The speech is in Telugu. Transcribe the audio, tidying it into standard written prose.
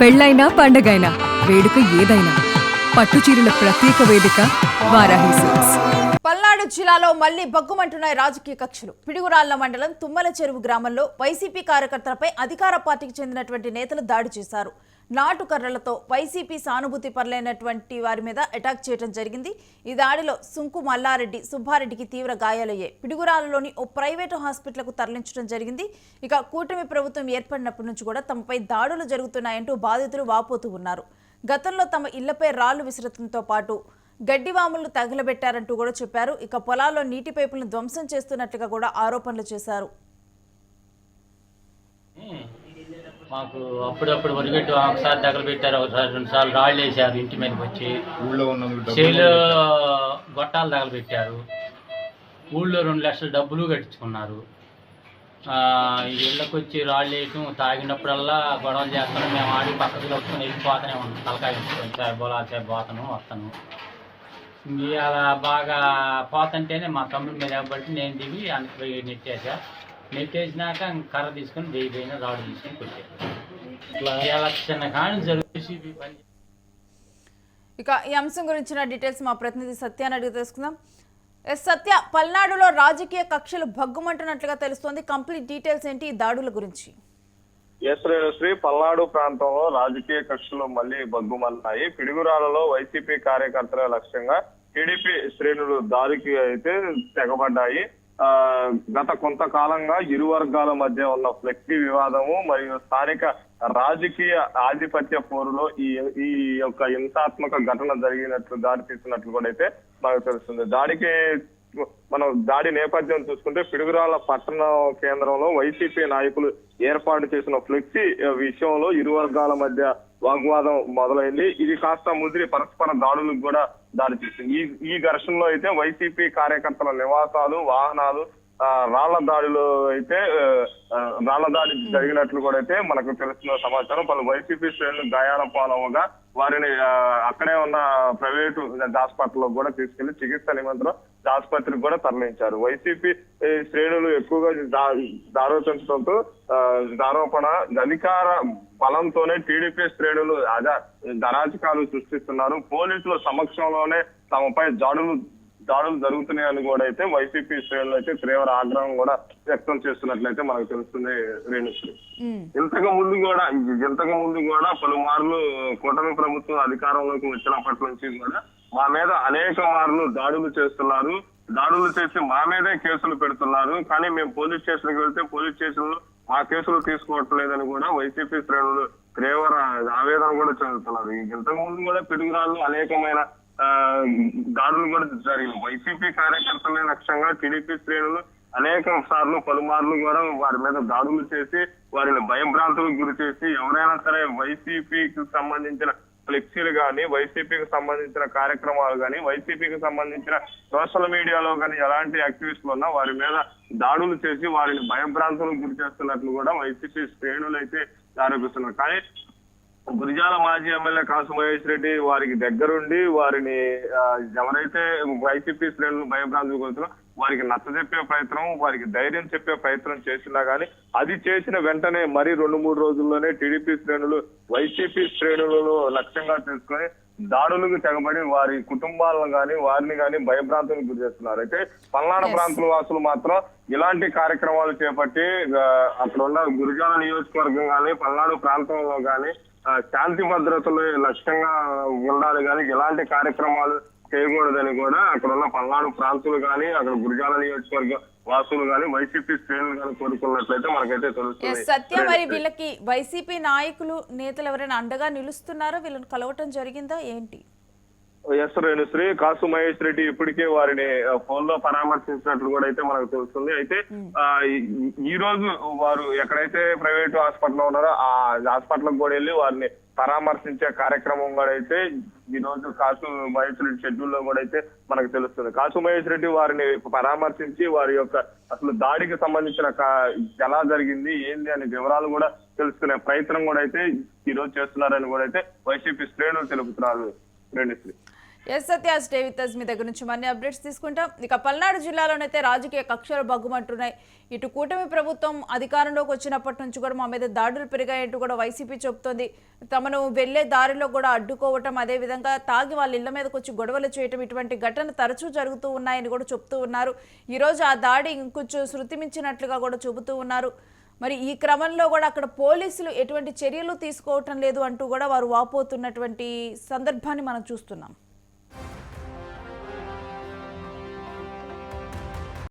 పెళ్ళైనా పండగైనా వేడుక ఏదైనా పట్టుచీరల ప్రత్యేక వేదిక వారాహి సిల్క్స్. పల్నాడు జిల్లాలో మళ్లీ బగ్గుమంటున్నాయి రాజకీయ కక్షలు. పిడుగురాళ్ల మండలం తుమ్మల చెరువు గ్రామంలో వైసీపీ కార్యకర్తలపై అధికార పార్టీకి చెందినటువంటి నేతలు దాడి చేశారు. నాటుకర్రలతో వైసీపీ సానుభూతి పరులైనటువంటి వారి మీద అటాక్ చేయడం జరిగింది. ఈ దాడిలో సుంకు మల్లారెడ్డి, సుబ్బారెడ్డికి తీవ్ర గాయాలయ్యాయి. పిడుగురాళ్లలోని ఓ ప్రైవేటు హాస్పిటల్కు తరలించడం జరిగింది. ఇక కూటమి ప్రభుత్వం ఏర్పడినప్పటి నుంచి కూడా తమపై దాడులు జరుగుతున్నాయంటూ బాధితులు వాపోతూ ఉన్నారు. గతంలో తమ ఇళ్లపై రాళ్లు విసరడంతో పాటు గడ్డివాములను తగలబెట్టారంటూ కూడా చెప్పారు. ఇక పొలాల్లో నీటి పైపులను ధ్వంసం చేస్తున్నట్లుగా కూడా ఆరోపణలు చేశారు. మాకు అప్పుడప్పుడు వరిగడ్డు ఒకసారి తగలబెట్టారు, ఒకసారి 2 సార్లు రాళ్ళు వేసారు. ఇంటి మీదకి వచ్చి చేలో గొట్టాలు తగలబెట్టారు. ఊళ్ళో 2 లక్షల డబ్బులు కట్టించుకున్నారు. ఇళ్ళకి వచ్చి రాళ్ళు వేయటం, తాగినప్పుడల్లా గొడవలు చేస్తాను. మేము ఆడి పక్కకు వస్తాను, వెళ్ళిపోతూనే ఉన్నాం. తలకాయ పోతాను వస్తాను. అలా బాగా పోతుంటేనే మా తమ్ముడి మీద పట్టి నేను దిగి అందుకు నెట్టేసినాక కర్ర తీసుకొని వెయ్యి రాడు తీసుకొని కొట్టారు. ఎలక్షన్ కానీ జరుగుతుంది. ఇక ఈ అంశం గురించిన డీటెయిల్స్ మా ప్రతినిధి సత్యాన్ని అడిగి తెలుసుకుందాం. సత్య, పల్నాడులో రాజకీయ కక్షలు భగ్గుమంటున్నట్లుగా తెలుస్తోంది. కంప్లీట్ డీటెయిల్స్ ఏంటి ఈ దాడుల గురించి? శ్రీ పల్నాడు ప్రాంతంలో రాజకీయ కక్షలు మళ్లీ బగ్గుమన్నాయి. పిడుగురాలలో వైసీపీ కార్యకర్తల లక్ష్యంగా టీడీపీ శ్రేణులు దారికి అయితే తెగబడ్డాయి. గత కొంతకాలంగా ఇరు వర్గాల మధ్య ఉన్న ఫ్లెక్సీ వివాదము మరియు స్థానిక రాజకీయ ఆధిపత్య పోరులో ఈ యొక్క హింసాత్మక ఘటన జరిగినట్లు దాడి తీసినట్లు కూడా అయితే మనకు తెలుస్తుంది. దాడి నేపథ్యం చూసుకుంటే పిడుగురాల పట్టణ కేంద్రంలో వైసీపీ నాయకులు ఏర్పాటు చేసిన ఫ్లెక్సీ విషయంలో ఇరు వర్గాల మధ్య వాగ్వాదం మొదలైంది. ఇది కాస్త ముదిరి పరస్పర దాడులకు కూడా దారి తీసింది. ఈ ఘర్షణలో అయితే వైసీపీ కార్యకర్తల నివాసాలు, వాహనాలు రాళ్ల దాడి జరిగినట్లు కూడా అయితే మనకు తెలుస్తున్న సమాచారం. పలు వైసీపీ శ్రేణులు గాయాల పాలవగా వారిని అక్కడే ఉన్న ప్రైవేటు హాస్పిటల్లో కూడా తీసుకెళ్లి చికిత్స నిమిత్తం ఆసుపత్రికి కూడా తరలించారు. వైసీపీ శ్రేణులు ఎక్కువగా దారోచంతో ఆరోపణ అధికార బలంతోనే టీడీపీ శ్రేణులు అరాచకాలు సృష్టిస్తున్నారు. పోలీసుల సమక్షంలోనే తమపై దాడులు జరుగుతున్నాయని కూడా అయితే వైసీపీ శ్రేణులు అయితే తీవ్ర ఆగ్రహం కూడా వ్యక్తం చేస్తున్నట్లయితే మనకు తెలుస్తుంది. రేణుశ్రీ, ఇంతకు ముందు కూడా పలుమార్లు కూటమి ప్రభుత్వం అధికారంలోకి వచ్చినప్పటి నుంచి కూడా మా మీద అనేక మార్లు దాడులు చేస్తున్నారు. దాడులు చేసి మా మీదే కేసులు పెడుతున్నారు. కానీ మేము పోలీస్ స్టేషన్కి వెళ్తే పోలీస్ స్టేషన్లు మా కేసులు తీసుకోవట్లేదని కూడా వైసీపీ శ్రేణులు తీవ్ర ఆవేదన కూడా చెందుతున్నారు. ఇంతకు ముందు కూడా పిడుగురాళ్ళు అనేకమైన దాడులు కూడా జరిగింది. వైసీపీ కార్యకర్తల లక్ష్యంగా టీడీపీ శ్రేణులు అనేక సార్లు పలుమార్లు కూడా వారి మీద దాడులు చేసి వారిని భయభ్రాంతులకు గురి చేసి ఎవరైనా సరే వైసీపీకి సంబంధించిన ఫ్లెక్సీలు కానీ, వైసీపీకి సంబంధించిన కార్యక్రమాలు కానీ, వైసీపీకి సంబంధించిన సోషల్ మీడియాలో కానీ ఎలాంటి యాక్టివిస్టులు ఉన్నా వారి మీద దాడులు చేసి వారిని భయభ్రాంతులకు గురి చేస్తున్నట్లు కూడా వైసీపీ శ్రేణులు అయితే ఆరోపిస్తున్నారు. కానీ గురిజాల మాజీ ఎమ్మెల్యే కాసు మహేష్ రెడ్డి వారికి దగ్గరుండి వారిని ఎవరైతే వైసీపీ శ్రేణులు భయభ్రాంతులకు గురవుతారో వారికి నచ్చజెప్పే ప్రయత్నం, వారికి ధైర్యం చెప్పే ప్రయత్నం చేసినా గానీ అది చేసిన వెంటనే మరి 2-3 రోజుల్లోనే టీడీపీ శ్రేణులు వైసీపీ శ్రేణులను లక్ష్యంగా చేసుకుని దాడులకు తెగబడి వారి కుటుంబాలను కానీ వారిని కానీ భయభ్రాంతులకు గురి చేస్తున్నారు. అయితే పల్నాడు ప్రాంతాల వాసులు మాత్రం ఇలాంటి కార్యక్రమాలు చేపట్టి అక్కడ ఉన్న గురిజాల నియోజకవర్గం కానీ పల్నాడు ప్రాంతంలో కానీ శాంతి భద్రతలు లక్ష్యంగా ఉండాలి కానీ ఎలాంటి కార్యక్రమాలు చేయకూడదని కూడా అక్కడ ఉన్న పల్నాడు ప్రాంతాలు కానీ అక్కడ గురిజాల నియోజకవర్గ వాసులు కానీ వైసీపీ శ్రేణులు కానీ కోరుకున్నట్లయితే మనకైతే తెలుస్తుంది. సత్య, మరి వీళ్ళకి వైసీపీ నాయకులు నేతలు ఎవరైనా అండగా నిలుస్తున్నారో, వీళ్ళని కలవటం జరిగిందా ఏంటి? రేణుశ్రీ, కాసు మహేష్ రెడ్డి ఇప్పటికే వారిని ఫోన్ లో పరామర్శించినట్లు కూడా అయితే మనకు తెలుస్తుంది. అయితే ఈ రోజు వారు ఎక్కడైతే ప్రైవేట్ హాస్పిటల్ ఉన్నారో ఆ హాస్పిటల్ కూడా వెళ్ళి వారిని పరామర్శించే కార్యక్రమం కూడా అయితే ఈ రోజు కాసు మహేష్ రెడ్డి షెడ్యూల్ లో కూడా అయితే మనకు తెలుస్తుంది. కాసు మహేష్ రెడ్డి వారిని పరామర్శించి వారి యొక్క అసలు దాడికి సంబంధించిన ఎలా జరిగింది ఏంది అనే వివరాలు కూడా తెలుసుకునే ప్రయత్నం కూడా అయితే ఈ రోజు చేస్తున్నారని కూడా అయితే వైసీపీ శ్రేణులు తెలుపుతున్నారు. Renushree. S Satya, stay with us. మీ దగ్గర నుంచి మరిన్ని అప్డేట్స్ తీసుకుంటాం. ఇక పల్నాడు జిల్లాలోనైతే రాజకీయ కక్షలు బగ్గుమంటున్నాయి. ఇటు కూటమి ప్రభుత్వం అధికారంలోకి వచ్చినప్పటి నుంచి కూడా మా మీద దాడులు పెరిగాయంటూ కూడా వైసీపీ చెబుతోంది. తమను వెళ్లే దారిలో కూడా అడ్డుకోవటం, అదేవిధంగా తాగి వాళ్ళ ఇళ్ల మీదకి వచ్చి గొడవలు చేయటం, ఇటువంటి ఘటనలు తరచూ జరుగుతూ ఉన్నాయని కూడా చెప్తూ ఉన్నారు. ఈరోజు ఆ దాడి ఇంకొంచెం శృతి మించినట్లుగా కూడా చెబుతూ ఉన్నారు. మరి ఈ క్రమంలో కూడా అక్కడ పోలీసులు ఎటువంటి చర్యలు తీసుకోవటం లేదు అంటూ కూడా వారు వాపోతున్నటువంటి సందర్భాన్ని మనం చూస్తున్నాం.